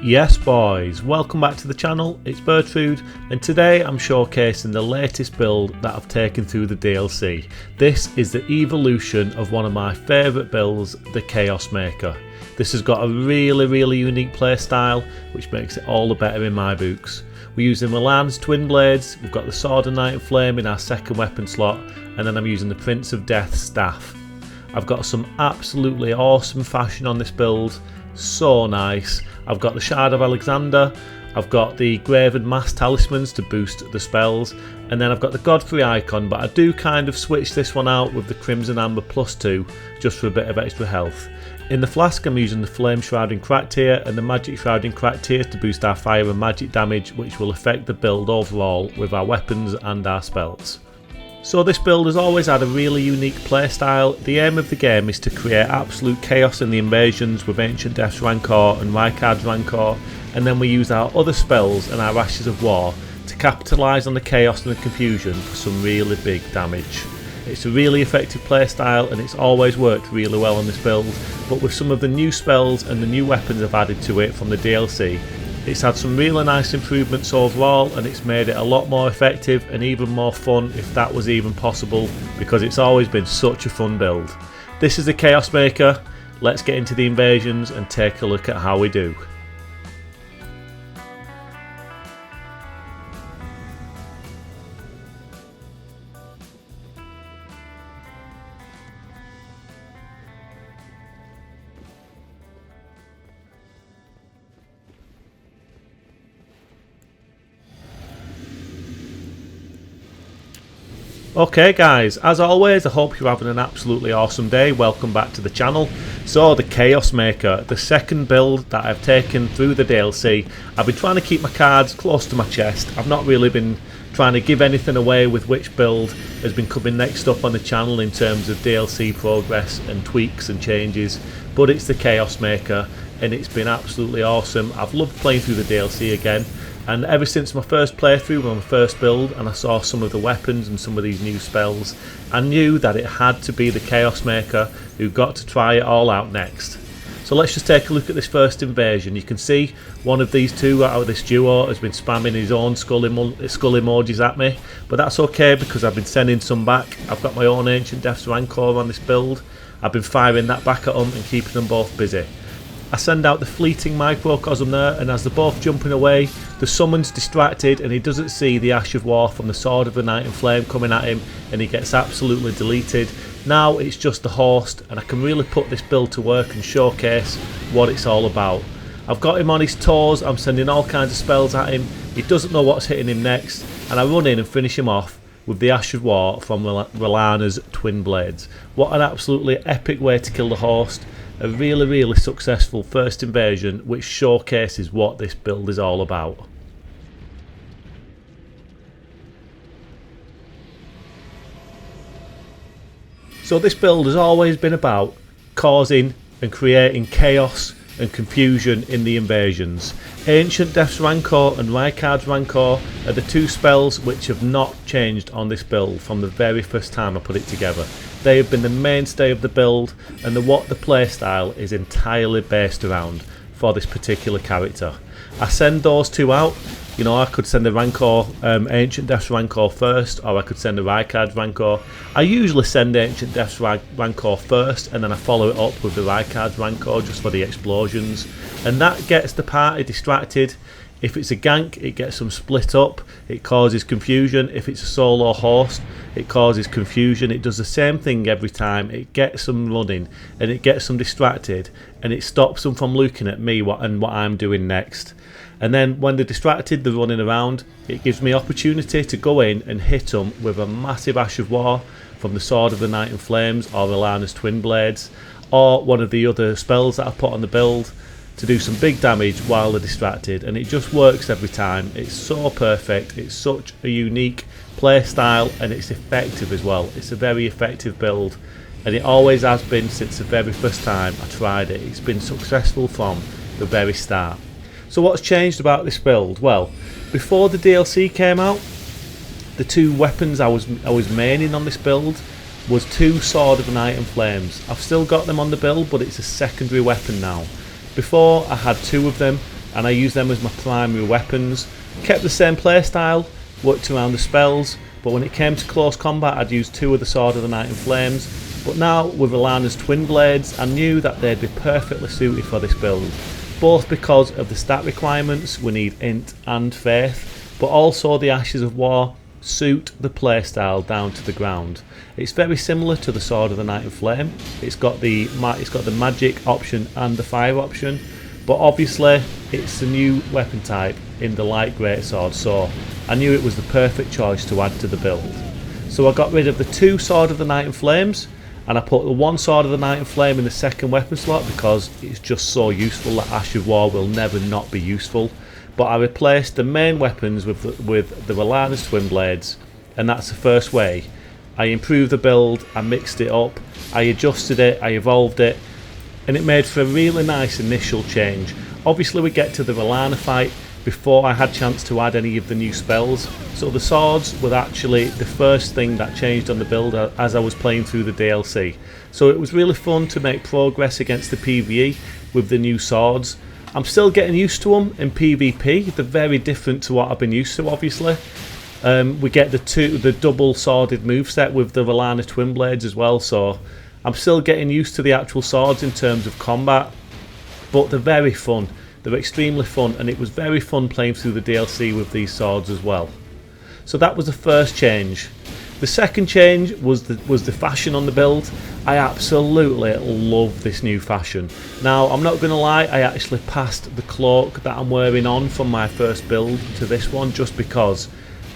Yes boys, welcome back to the channel, it's Erdtree, and today I'm showcasing the latest build that I've taken through the DLC. This is the evolution of one of my favourite builds, the Chaos Maker. This has got a really unique playstyle, which makes it all the better in my books. We're using Milan's twin blades, we've got the Sword of Night and Flame in our second weapon slot, and then I'm using the Prince of Death staff. I've got some absolutely awesome fashion on this build, so nice. I've got the Shard of Alexander, I've got the Graven Mass talismans to boost the spells, and then I've got the Godfrey icon, but I do kind of switch this one out with the Crimson Amber +2 just for a bit of extra health. In the flask I'm using the Flame Shrouding Crack tier and the Magic Shrouding Crack tier to boost our fire and magic damage, which will affect the build overall with our weapons and our spells. So this build has always had a really unique playstyle. The aim of the game is to create absolute chaos in the invasions with Ancient Death's Rancor and Rykard's Rancor, and then we use our other spells and our Ashes of War to capitalise on the chaos and the confusion for some really big damage. It's a really effective playstyle and it's always worked really well on this build, but with some of the new spells and the new weapons I've added to it from the DLC, it's had some really nice improvements overall, and it's made it a lot more effective and even more fun, if that was even possible, because it's always been such a fun build. This is the Chaos Maker. Let's get into the invasions and take a look at how we do. Okay guys, as always I hope you're having an absolutely awesome day. Welcome back to the channel. So the Chaos Maker, the second build that I've taken through the DLC. I've been trying to keep my cards close to my chest. I've not really been trying to give anything away with which build has been coming next up on the channel in terms of DLC progress and tweaks and changes, but it's the Chaos Maker and it's been absolutely awesome. I've loved playing through the DLC again. And ever since my first playthrough on my first build and I saw some of the weapons and some of these new spells, I knew that it had to be the Chaos Maker who got to try it all out next. So let's just take a look at this first invasion. You can see one of these two out of this duo has been spamming his own skull emojis at me, but that's okay because I've been sending some back. I've got my own Ancient Death's Rancor on this build. I've been firing that back at them and keeping them both busy. I send out the fleeting microcosm there, and as they're both jumping away, the summon's distracted and he doesn't see the Ash of War from the Sword of the Night and Flame coming at him, and he gets absolutely deleted. Now it's just the host, and I can really put this build to work and showcase what it's all about. I've got him on his toes, I'm sending all kinds of spells at him, he doesn't know what's hitting him next, and I run in and finish him off with the Ash of War from Milana's twin blades. What an absolutely epic way to kill the host. A really successful first invasion which showcases what this build is all about. So this build has always been about causing and creating chaos and confusion in the invasions. Ancient Death's Rancor and Rykard's Rancor are the two spells which have not changed on this build from the very first time I put it together. They have been the mainstay of the build and what the playstyle is entirely based around for this particular character. I send those two out. You know, I could send the Rancor, Ancient Death's Rancor first, or I could send the Rykard's Rancor. I usually send Ancient Death's Rancor first, and then I follow it up with the Rykard's Rancor just for the explosions. And that gets the party distracted. If it's a gank, it gets them split up, it causes confusion. If it's a solo host, it causes confusion. It does the same thing every time. It gets them running, and it gets them distracted, and it stops them from looking at me and what I'm doing next. And then when they're distracted, they're running around, it gives me opportunity to go in and hit them with a massive Ash of War from the Sword of the Night and Flames or Ilana's twin blades, or one of the other spells that I put on the build to do some big damage while they're distracted, and it just works every time. It's so perfect, it's such a unique play style, and it's effective as well. It's a very effective build, and it always has been since the very first time I tried it. It's been successful from the very start. So what's changed about this build? Well, before the DLC came out, the two weapons I was maining on this build was two Sword of the Night and Flames. I've still got them on the build, but it's a secondary weapon now. Before I had two of them, and I used them as my primary weapons. Kept the same playstyle, worked around the spells, but when it came to close combat I'd use 2 of the Sword of the Night in Flames. But now with Alana's Twin Blades, I knew that they'd be perfectly suited for this build, both because of the stat requirements, we need Int and Faith, but also the Ashes of War suit the playstyle down to the ground. It's very similar to the Sword of the Night in Flame. It's got the magic option and the fire option, but obviously it's a new weapon type in the light greatsword, so I knew it was the perfect choice to add to the build. So I got rid of the 2 Sword of the Night in Flames, and I put the 1 Sword of the Night in Flame in the second weapon slot because it's just so useful that Ash of War will never not be useful. But I replaced the main weapons with the Alana's Twin Blades, and that's the first way. I improved the build, I mixed it up, I adjusted it, I evolved it, and it made for a really nice initial change. Obviously we get to the Alana fight before I had chance to add any of the new spells, so the swords were actually the first thing that changed on the build as I was playing through the DLC. So it was really fun to make progress against the PvE with the new swords. I'm still getting used to them in PvP, they're very different to what I've been used to obviously. We get the double sworded moveset with the Alana Twin Blades as well, so I'm still getting used to the actual swords in terms of combat, but they're very fun, they're extremely fun, and it was very fun playing through the DLC with these swords as well. So that was the first change. The second change was the fashion on the build. I absolutely love this new fashion. Now I'm not going to lie, I actually passed the cloak that I'm wearing on from my first build to this one just because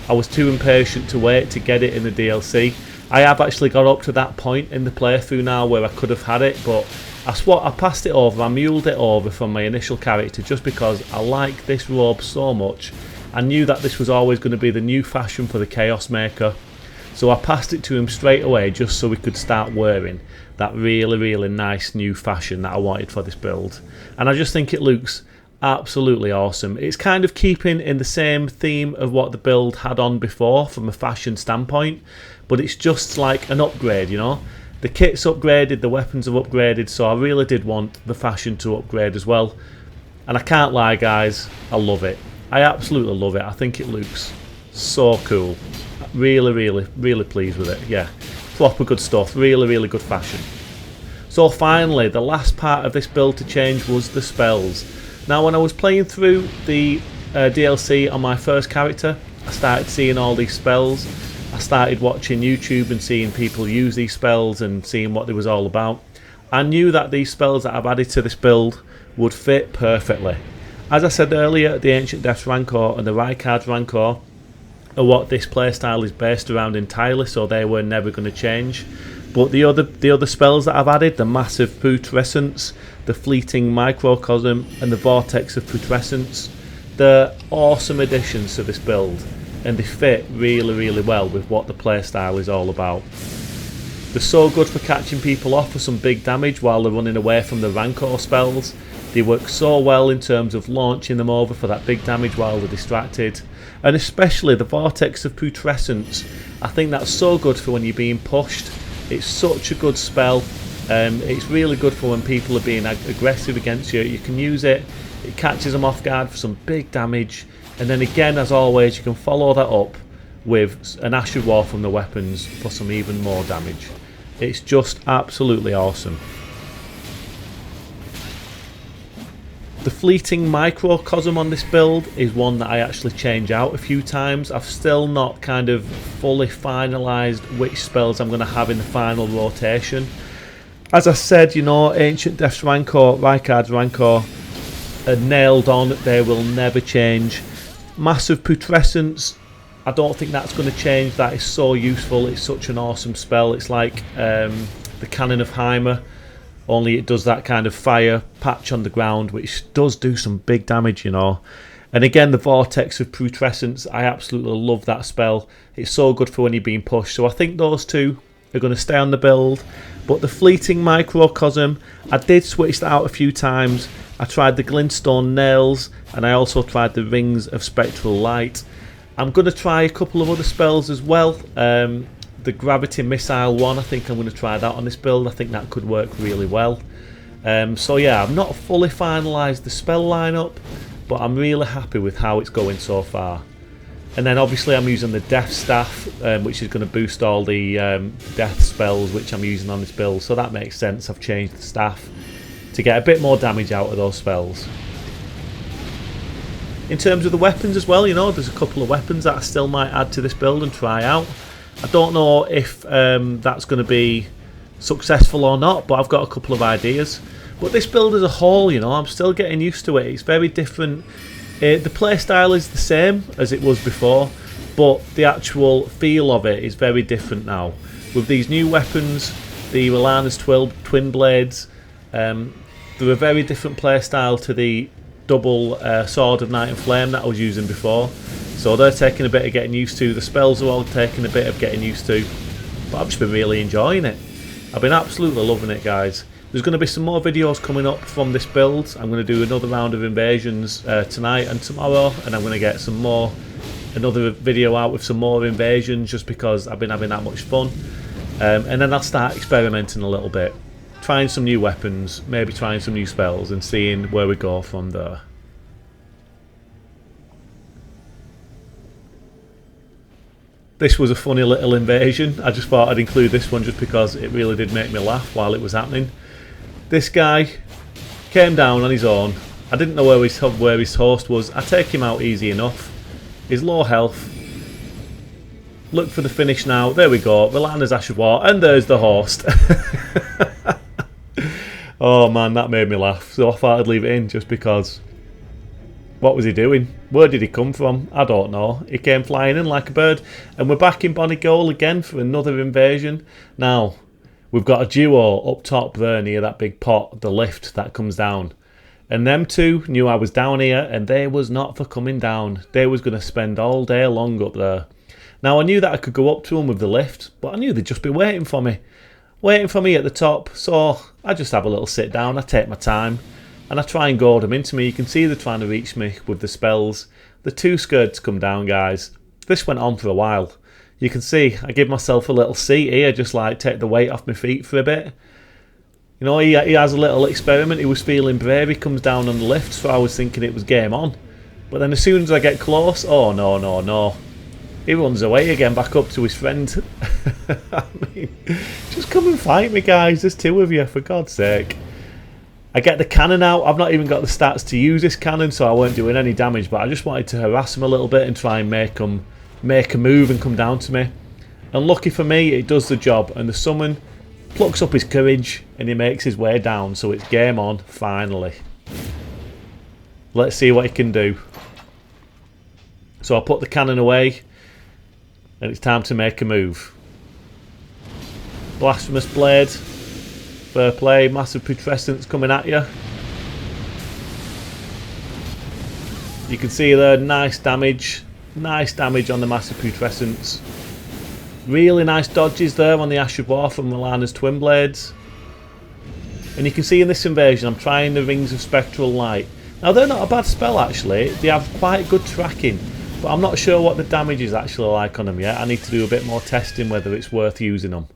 I was too impatient to wait to get it in the DLC. I have actually got up to that point in the playthrough now where I could have had it, but I passed it over, I muled it over from my initial character just because I like this robe so much. I knew that this was always going to be the new fashion for the Chaos Maker. So I passed it to him straight away just so we could start wearing that really nice new fashion that I wanted for this build. And I just think it looks absolutely awesome. It's kind of keeping in the same theme of what the build had on before from a fashion standpoint, but it's just like an upgrade, you know. The kit's upgraded, the weapons have upgraded, so I really did want the fashion to upgrade as well. And I can't lie guys, I love it. I absolutely love it. I think it looks so cool. Really pleased with it. Yeah, proper good stuff. Really good fashion. So finally, the last part of this build to change was the spells. Now when I was playing through the DLC on my first character, I started seeing all these spells. I started watching YouTube and seeing people use these spells and seeing what they was all about. I knew that these spells that I've added to this build would fit perfectly. As I said earlier, the Ancient Death's Rancor and the Rykard's Rancor are what this playstyle is based around entirely, so they were never going to change. But the other spells that I've added, the Massive Putrescence, the Fleeting Microcosm and the Vortex of Putrescence, they're awesome additions to this build, and they fit really well with what the playstyle is all about. They're so good for catching people off for some big damage while they're running away from the Rancor spells. They work so well in terms of launching them over for that big damage while they're distracted. And especially the Vortex of Putrescence, I think that's so good for when you're being pushed. It's such a good spell. It's really good for when people are being aggressive against you. You can use it, it catches them off guard for some big damage, and then again, as always, you can follow that up with an Ash of War from the weapons for some even more damage. It's just absolutely awesome. The Fleeting Microcosm on this build is one that I actually change out a few times. I've still not kind of fully finalised which spells I'm going to have in the final rotation. As I said, you know, Ancient Death's Rancor, Rykard's Rancor are nailed on, they will never change. Massive Putrescence, I don't think that's going to change. That is so useful, it's such an awesome spell. It's like the Cannon of Heimer, only it does that kind of fire patch on the ground, which does do some big damage, you know. And again, the Vortex of Putrescence, I absolutely love that spell. It's so good for when you're being pushed. So I think those two are going to stay on the build. But the Fleeting Microcosm, I did switch that out a few times. I tried the Glintstone Nails, and I also tried the Rings of Spectral Light. I'm going to try a couple of other spells as well. The Gravity Missile one, I think I'm going to try that on this build. I think that could work really well. So yeah, I've not fully finalised the spell lineup, but I'm really happy with how it's going so far. And then obviously I'm using the death staff, which is going to boost all the death spells which I'm using on this build, so that makes sense. I've changed the staff to get a bit more damage out of those spells. In terms of the weapons as well, you know, there's a couple of weapons that I still might add to this build and try out. I don't know if that's going to be successful or not, but I've got a couple of ideas. But this build as a whole, you know, I'm still getting used to it. It's very different. The playstyle is the same as it was before, but the actual feel of it is very different now. With these new weapons, the R'hllana's twin blades, they're a very different playstyle to the double sword of night and flame that I was using before, so they're taking a bit of getting used to. The spells are all taking a bit of getting used to, but I've just been really enjoying it. I've been absolutely loving it, guys. There's going to be some more videos coming up from this build. I'm going to do another round of invasions tonight and tomorrow, and I'm going to get another video out with some more invasions, just because I've been having that much fun. And then I'll start experimenting a little bit, trying some new weapons, maybe trying some new spells, and seeing where we go from there. This was a funny little invasion. I just thought I'd include this one just because it really did make me laugh while it was happening. This guy came down on his own. I didn't know where his host was. I take him out easy enough. He's low health. Look for the finish now. There we go. R'hllana's Ash of War, and there's the host. Oh man, that made me laugh. So I thought I'd leave it in just because. What was he doing? Where did he come from? I don't know. He came flying in like a bird. And we're back in Bonnie Goal again for another invasion. Now, we've got a duo up top there near that big pot, the lift that comes down. And them two knew I was down here, and they was not for coming down. They was going to spend all day long up there. Now, I knew that I could go up to them with the lift, but I knew they'd just be waiting for me. Waiting for me at the top, so I just have a little sit down, I take my time. And I try and goad them into me. You can see they're trying to reach me with the spells. They're too scared to come down, guys. This went on for a while. You can see I give myself a little seat here, just like take the weight off my feet for a bit. You know, he has a little experiment. He was feeling brave. He comes down on the lift, so I was thinking it was game on. But then as soon as I get close, oh no, no, no. He runs away again, back up to his friend. I mean, just come and fight me, guys. There's two of you, for God's sake. I get the cannon out. I've not even got the stats to use this cannon, so I weren't doing any damage, but I just wanted to harass him a little bit and try and make a move and come down to me. And lucky for me, it does the job, and the summon plucks up his courage and he makes his way down, so it's game on, finally. Let's see what he can do. So I'll put the cannon away, and it's time to make a move. Blasphemous Blade. Fair play, massive putrescence coming at you. You can see there, nice damage on the massive putrescence. Really nice dodges there on the Ash of War from R'hllana's twin blades. And you can see in this invasion, I'm trying the Rings of Spectral Light. Now they're not a bad spell actually, they have quite good tracking, but I'm not sure what the damage is actually like on them yet. I need to do a bit more testing whether it's worth using them.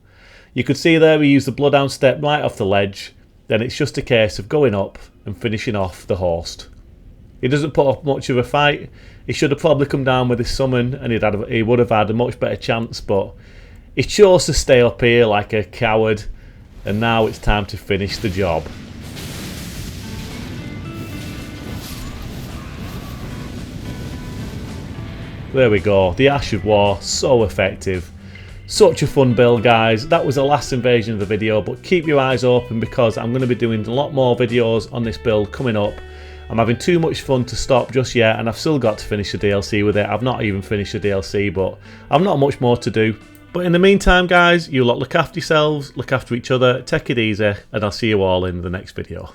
You could see there we use the Bloodhound step right off the ledge, then it's just a case of going up and finishing off the host. He doesn't put up much of a fight. He should have probably come down with his summon and he would have had a much better chance, but he chose to stay up here like a coward, and now it's time to finish the job. There we go, the Ash of War, so effective. Such a fun build, guys. That was the last invasion of the video, but keep your eyes open because I'm going to be doing a lot more videos on this build coming up. I'm having too much fun to stop just yet, and I've still got to finish the DLC with it. I've not even finished the DLC, but I've not much more to do. But in the meantime, guys, you lot look after yourselves, look after each other, take it easy, and I'll see you all in the next video.